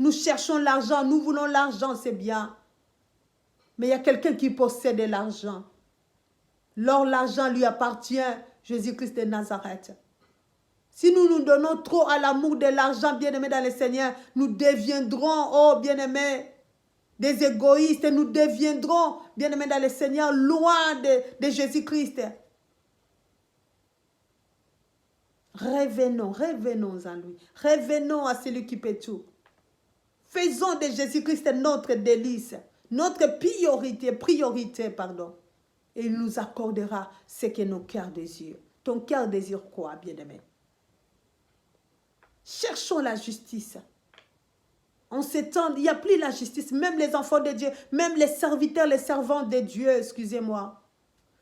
Nous cherchons l'argent, nous voulons l'argent, c'est bien. Mais il y a quelqu'un qui possède l'argent. L'or, l'argent lui appartient, Jésus-Christ de Nazareth. Si nous nous donnons trop à l'amour de l'argent, bien-aimés dans le Seigneur, nous deviendrons, oh bien-aimés, des égoïstes. Nous deviendrons, bien-aimés dans le Seigneur, loin de Jésus-Christ. Revenons en lui. Revenons à celui qui peut tout. Faisons de Jésus-Christ notre délice, notre priorité, pardon. Et il nous accordera ce que nos cœurs désirent. Ton cœur désire quoi, bien-aimé? Cherchons la justice. En ces temps, il n'y a plus la justice. Même les enfants de Dieu, même les serviteurs, les servants de Dieu, excusez-moi.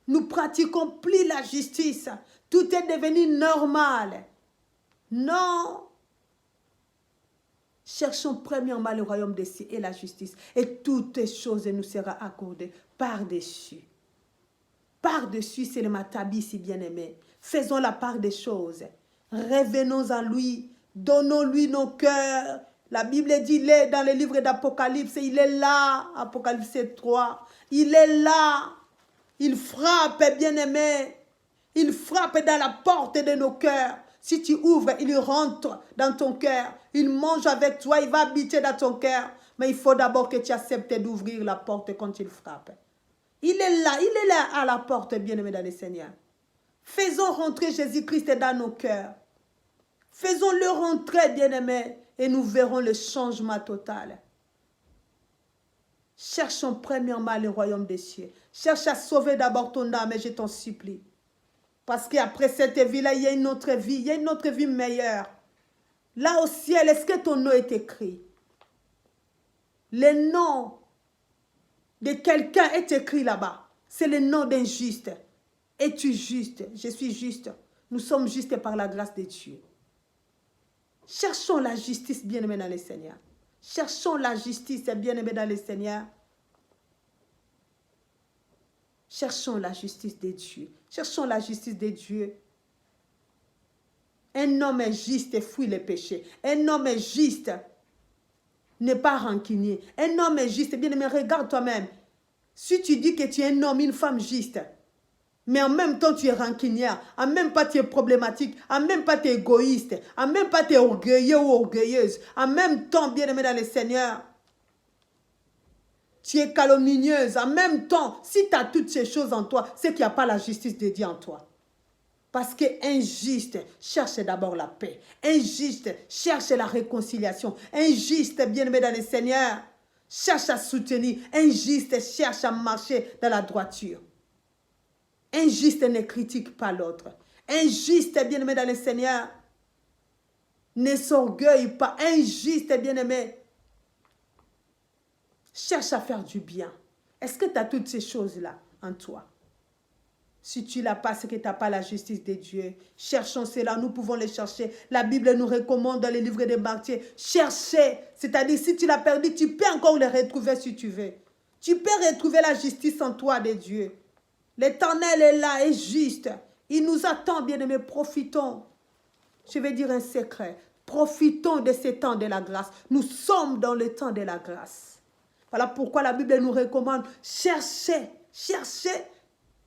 Nous pratiquons plus la justice. Tout est devenu normal. Non. Cherchons premièrement le royaume des cieux et la justice. Et toutes choses nous seront accordées par-dessus. Par-dessus, c'est le matabi si bien-aimé. Faisons la part des choses. Revenons en lui. Donnons-lui nos cœurs. La Bible dit, il est dans le livre d'Apocalypse. Il est là, Apocalypse 3. Il est là. Il frappe, bien-aimé. Il frappe dans la porte de nos cœurs. Si tu ouvres, il rentre dans ton cœur. Il mange avec toi, il va habiter dans ton cœur. Mais il faut d'abord que tu acceptes d'ouvrir la porte quand il frappe. Il est là à la porte, bien-aimé dans le Seigneur. Faisons rentrer Jésus-Christ dans nos cœurs. Faisons-le rentrer, bien-aimé, et nous verrons le changement total. Cherchons premièrement le royaume des cieux. Cherche à sauver d'abord ton âme, et je t'en supplie. Parce qu'après cette vie-là, il y a une autre vie. Il y a une autre vie meilleure. Là au ciel, est-ce que ton nom est écrit? Le nom de quelqu'un est écrit là-bas. C'est le nom d'un juste. Es-tu juste? Je suis juste. Nous sommes justes par la grâce de Dieu. Cherchons la justice, bien-aimés dans le Seigneur. Cherchons la justice, bien-aimés dans le Seigneur. Cherchons la justice de Dieu. Cherchons la justice de Dieu. Un homme est juste fuit le péché. Un homme est juste n'est pas rancunier. Un homme est juste. Bien aimé, regarde toi-même. Si tu dis que tu es un homme, une femme juste, mais en même temps tu es rancunière, en même temps tu es problématique, en même temps tu es égoïste, en même temps tu es orgueilleux ou orgueilleuse, en même temps, bien aimé dans le Seigneur, tu es calomnieuse, en même temps, si tu as toutes ces choses en toi, c'est qu'il n'y a pas la justice de Dieu en toi. Parce qu'un juste cherche d'abord la paix. Un juste cherche la réconciliation. Un juste, bien-aimé dans le Seigneur, cherche à soutenir. Un juste cherche à marcher dans la droiture. Un juste ne critique pas l'autre. Un juste, bien-aimé dans le Seigneur, ne s'orgueille pas. Un juste, bien-aimé, cherche à faire du bien. Est-ce que tu as toutes ces choses-là en toi? Si tu l'as pas, c'est que tu n'as pas la justice de Dieu. Cherchons cela, nous pouvons les chercher. La Bible nous recommande dans les livres des martyrs, cherchez. C'est-à-dire, si tu l'as perdu, tu peux encore le retrouver si tu veux. Tu peux retrouver la justice en toi de Dieu. L'Éternel est là, est juste. Il nous attend, bien-aimés, profitons. Je vais dire un secret. Profitons de ces temps de la grâce. Nous sommes dans le temps de la grâce. Voilà pourquoi la Bible nous recommande, cherchez, cherchez.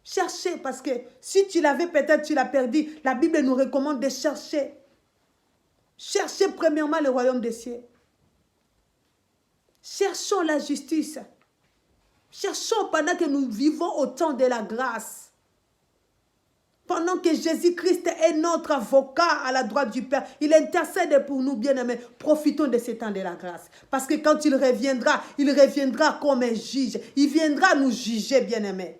Cherchez, parce que si tu l'avais, peut-être tu l'as perdu. La Bible nous recommande de chercher. Cherchez premièrement le royaume des cieux. Cherchons la justice. Cherchons pendant que nous vivons au temps de la grâce. Pendant que Jésus-Christ est notre avocat à la droite du Père. Il intercède pour nous, bien-aimés. Profitons de ce temps de la grâce. Parce que quand il reviendra comme un juge. Il viendra nous juger, bien-aimés.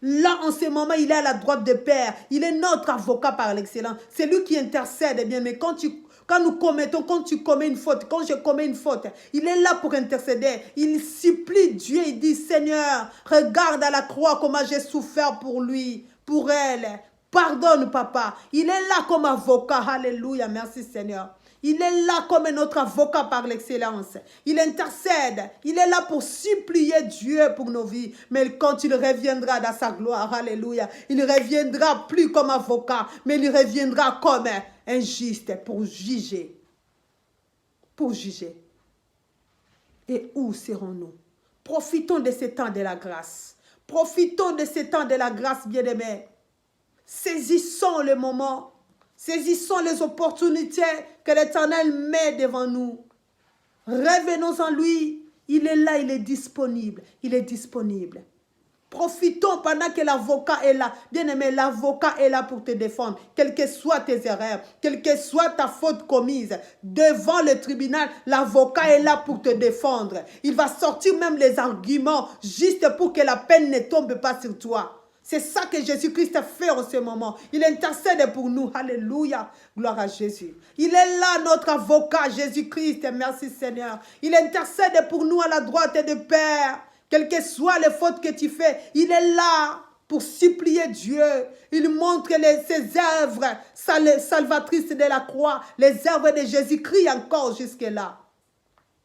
Là, en ce moment, il est à la droite de Père. Il est notre avocat par l'excellence. C'est lui qui intercède, bien. Mais quand tu commets une faute, quand je commets une faute, il est là pour intercéder. Il supplie Dieu, il dit, Seigneur, regarde à la croix comment j'ai souffert pour lui, pour elle. Pardonne, papa. Il est là comme avocat. Alléluia, merci Seigneur. Il est là comme notre avocat par l'excellence. Il intercède. Il est là pour supplier Dieu pour nos vies. Mais quand il reviendra dans sa gloire, alléluia, il ne reviendra plus comme avocat, mais il reviendra comme un juste pour juger. Pour juger. Et où serons-nous? Profitons de ce temps de la grâce. Profitons de ce temps de la grâce, bien-aimés. Saisissons le moment. Saisissons les opportunités que l'Éternel met devant nous. Revenons en lui. Il est là, il est disponible. Il est disponible. Profitons pendant que l'avocat est là. Bien-aimé, l'avocat est là pour te défendre. Quelles que soient tes erreurs, quelle que soit ta faute commise, devant le tribunal, l'avocat est là pour te défendre. Il va sortir même les arguments juste pour que la peine ne tombe pas sur toi. C'est ça que Jésus-Christ fait en ce moment. Il intercède pour nous. Alléluia. Gloire à Jésus. Il est là, notre avocat, Jésus-Christ. Merci Seigneur. Il intercède pour nous à la droite du Père. Quelles que soient les fautes que tu fais, il est là pour supplier Dieu. Il montre ses œuvres salvatrices de la croix, les œuvres de Jésus-Christ encore jusque-là.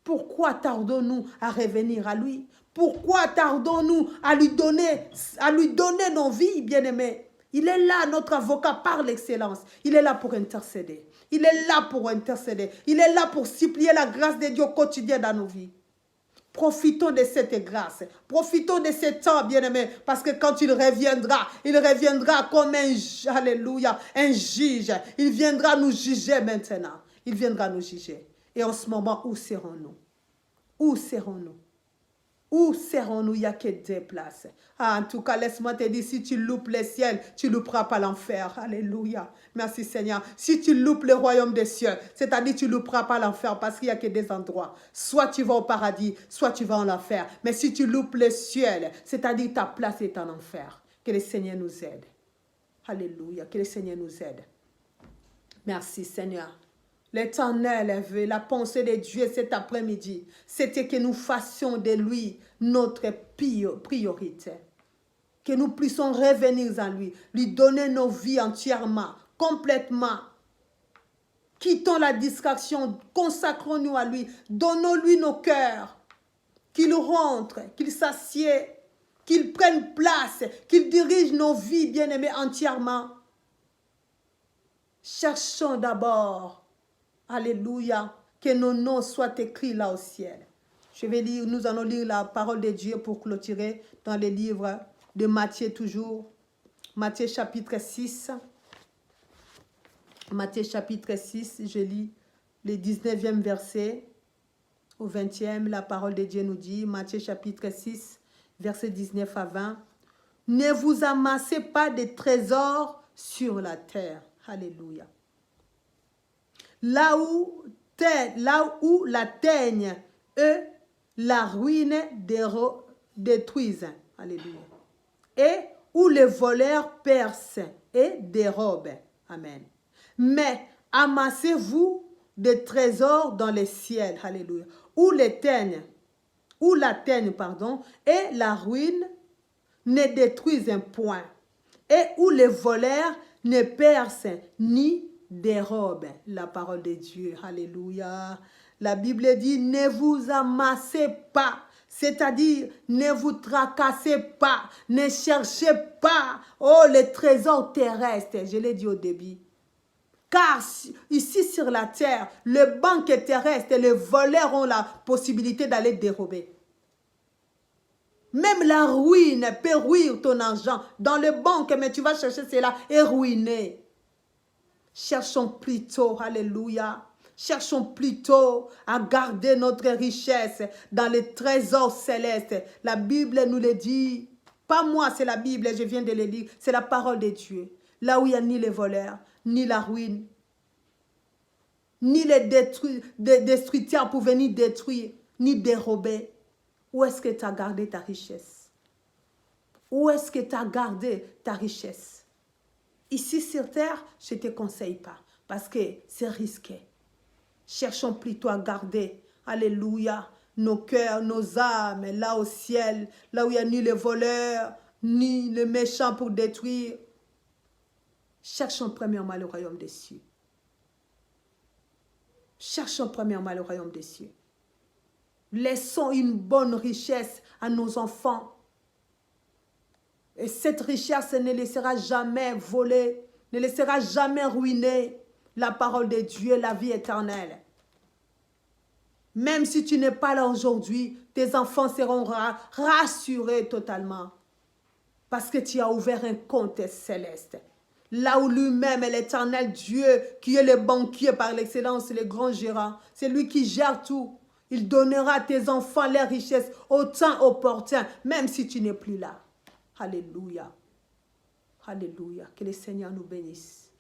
Pourquoi tardons-nous à revenir à lui? Pourquoi tardons-nous à lui donner nos vies, bien-aimés? Il est là, notre avocat par l'excellence. Il est là pour intercéder. Il est là pour intercéder. Il est là pour supplier la grâce de Dieu au quotidien dans nos vies. Profitons de cette grâce. Profitons de ce temps, bien-aimés, parce que quand il reviendra comme alléluia, un juge. Il viendra nous juger maintenant. Il viendra nous juger. Et en ce moment, où serons-nous? Où serons-nous? Où serons-nous? Il n'y a que deux places. Ah, en tout cas, laisse-moi te dire, si tu loupes le ciel, tu ne louperas pas l'enfer. Alléluia. Merci Seigneur. Si tu loupes le royaume des cieux, c'est-à-dire tu ne louperas pas l'enfer parce qu'il n'y a que des endroits. Soit tu vas au paradis, soit tu vas en enfer. Mais si tu loupes le ciel, c'est-à-dire ta place est en enfer. Que le Seigneur nous aide. Alléluia. Que le Seigneur nous aide. Merci Seigneur. L'Éternel veut, la pensée de Dieu cet après-midi, c'était que nous fassions de lui notre priorité. Que nous puissions revenir à lui, lui donner nos vies entièrement, complètement. Quittons la distraction, consacrons-nous à lui, donnons-lui nos cœurs. Qu'il rentre, qu'il s'assied, qu'il prenne place, qu'il dirige nos vies, bien-aimés, entièrement. Cherchons d'abord. Alléluia, que nos noms soient écrits là au ciel. Nous allons lire la parole de Dieu pour clôturer dans les livres de Matthieu toujours. Matthieu chapitre 6. Matthieu chapitre 6, je lis le 19e verset au 20e. La parole de Dieu nous dit, Matthieu chapitre 6, verset 19 à 20. Ne vous amassez pas de trésors sur la terre. Alléluia. Là où la teigne et la ruine détruisent. Alléluia. Et où les voleurs percent et dérobent. Amen. Mais amassez-vous des trésors dans les ciels. Alléluia. Où la teigne, et la ruine ne détruisent point. Et où les voleurs ne percent ni dérobent. La parole de Dieu. Alléluia. La Bible dit, ne vous amassez pas. C'est-à-dire, ne vous tracassez pas. Ne cherchez pas, les trésors terrestres. Je l'ai dit au début. Car ici sur la terre, les banques terrestres, les voleurs ont la possibilité d'aller dérober. Même la ruine peut ruiner ton argent. Dans les banques, mais tu vas chercher cela et ruiner. Cherchons plutôt, alléluia, cherchons plutôt à garder notre richesse dans les trésors célestes. La Bible nous le dit. Pas moi, c'est la Bible, je viens de le lire. C'est la parole de Dieu. Là où il n'y a ni les voleurs, ni la ruine, ni les destructeurs pour venir détruire, ni dérober. Où est-ce que tu as gardé ta richesse? Où est-ce que tu as gardé ta richesse? Ici sur terre, je ne te conseille pas parce que c'est risqué. Cherchons plutôt à garder, alléluia, nos cœurs, nos âmes, là au ciel, là où il n'y a ni les voleurs, ni les méchants pour détruire. Cherchons premièrement le royaume des cieux. Cherchons premièrement le royaume des cieux. Laissons une bonne richesse à nos enfants. Et cette richesse ne laissera jamais voler, ne laissera jamais ruiner la parole de Dieu, la vie éternelle. Même si tu n'es pas là aujourd'hui, tes enfants seront rassurés totalement. Parce que tu as ouvert un compte céleste. Là où lui-même est l'éternel Dieu, qui est le banquier par l'excellence, le grand gérant. C'est lui qui gère tout. Il donnera à tes enfants les richesses au temps opportun, même si tu n'es plus là. Alléluia. Alléluia. Que le Seigneur nous bénisse.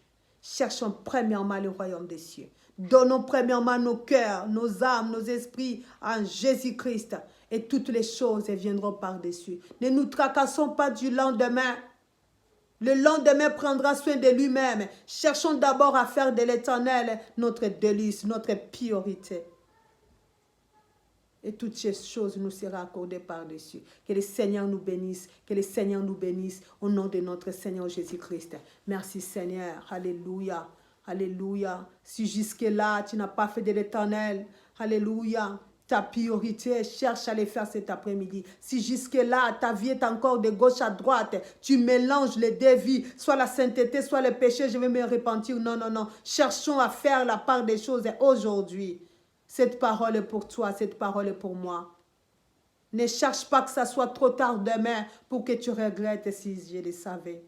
Cherchons premièrement le royaume des cieux. Donnons premièrement nos cœurs, nos âmes, nos esprits en Jésus-Christ. Et toutes les choses viendront par-dessus. Ne nous tracassons pas du lendemain. Le lendemain prendra soin de lui-même. Cherchons d'abord à faire de l'Éternel notre délice, notre priorité. Et toutes ces choses nous seront accordées par-dessus. Que le Seigneur nous bénisse. Que le Seigneur nous bénisse au nom de notre Seigneur Jésus-Christ. Merci Seigneur. Alléluia. Alléluia. Si jusque-là, tu n'as pas fait de l'Éternel, alléluia, ta priorité, cherche à les faire cet après-midi. Si jusque-là, ta vie est encore de gauche à droite, tu mélanges les deux vies, soit la sainteté, soit le péché, je vais me repentir. Non, non, non. Cherchons à faire la part des choses aujourd'hui. Cette parole est pour toi, cette parole est pour moi. Ne cherche pas que ça soit trop tard demain pour que tu regrettes si je le savais.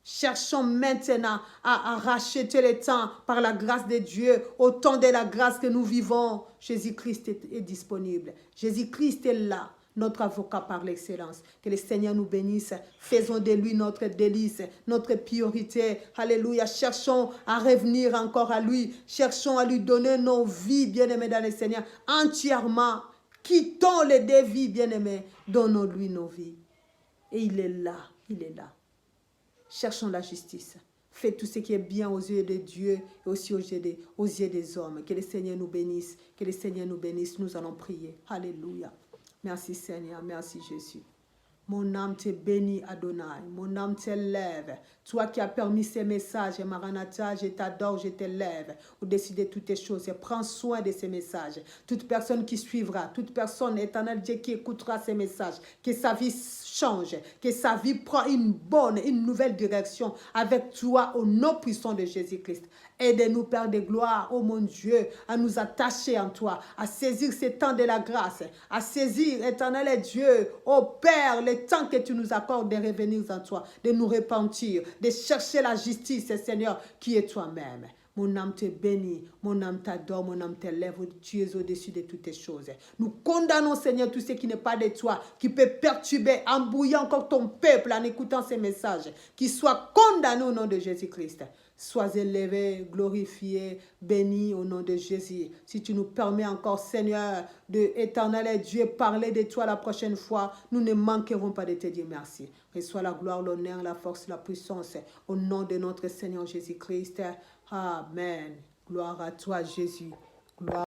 Cherchons maintenant à racheter le temps par la grâce de Dieu, au temps de la grâce que nous vivons. Jésus-Christ est disponible. Jésus-Christ est là, notre avocat par l'excellence. Que le Seigneur nous bénisse. Faisons de lui notre délice, notre priorité. Alléluia. Cherchons à revenir encore à lui. Cherchons à lui donner nos vies, bien-aimés dans le Seigneur, entièrement. Quittons les deux vies, bien-aimés. Donnons-lui nos vies. Et il est là, il est là. Cherchons la justice. Fais tout ce qui est bien aux yeux de Dieu et aussi aux yeux des hommes. Que le Seigneur nous bénisse. Que le Seigneur nous bénisse. Nous allons prier. Alléluia. Merci Seigneur. Merci Jésus. Mon âme te bénit, Adonai. Mon âme te lève. Toi qui as permis ces messages, Maranatha, je t'adore, je te lève au-dessus de toutes les choses. Et prends soin de ces messages. Toute personne qui suivra, toute personne, éternel Dieu, qui écoutera ces messages, que sa vie change, que sa vie prend une nouvelle direction avec toi au nom puissant de Jésus-Christ. Aide-nous, Père de gloire, oh mon Dieu, à nous attacher en toi, à saisir ces temps de la grâce, à saisir, éternel Dieu, oh Père, le temps que tu nous accordes de revenir en toi, de nous repentir, de chercher la justice, Seigneur, qui est toi-même. Mon âme te bénit, mon âme t'adore, mon âme t'élève, tu es au-dessus de toutes les choses. Nous condamnons, Seigneur, tout ce qui n'est pas de toi, qui peut perturber, embrouiller encore ton peuple en écoutant ces messages, qui soit condamné au nom de Jésus-Christ. Sois élevé, glorifié, béni au nom de Jésus. Si tu nous permets encore, Seigneur, de éternel Dieu, parler de toi la prochaine fois, nous ne manquerons pas de te dire merci. Reçois la gloire, l'honneur, la force, la puissance au nom de notre Seigneur Jésus-Christ. Amen. Gloire à toi, Jésus. Gloire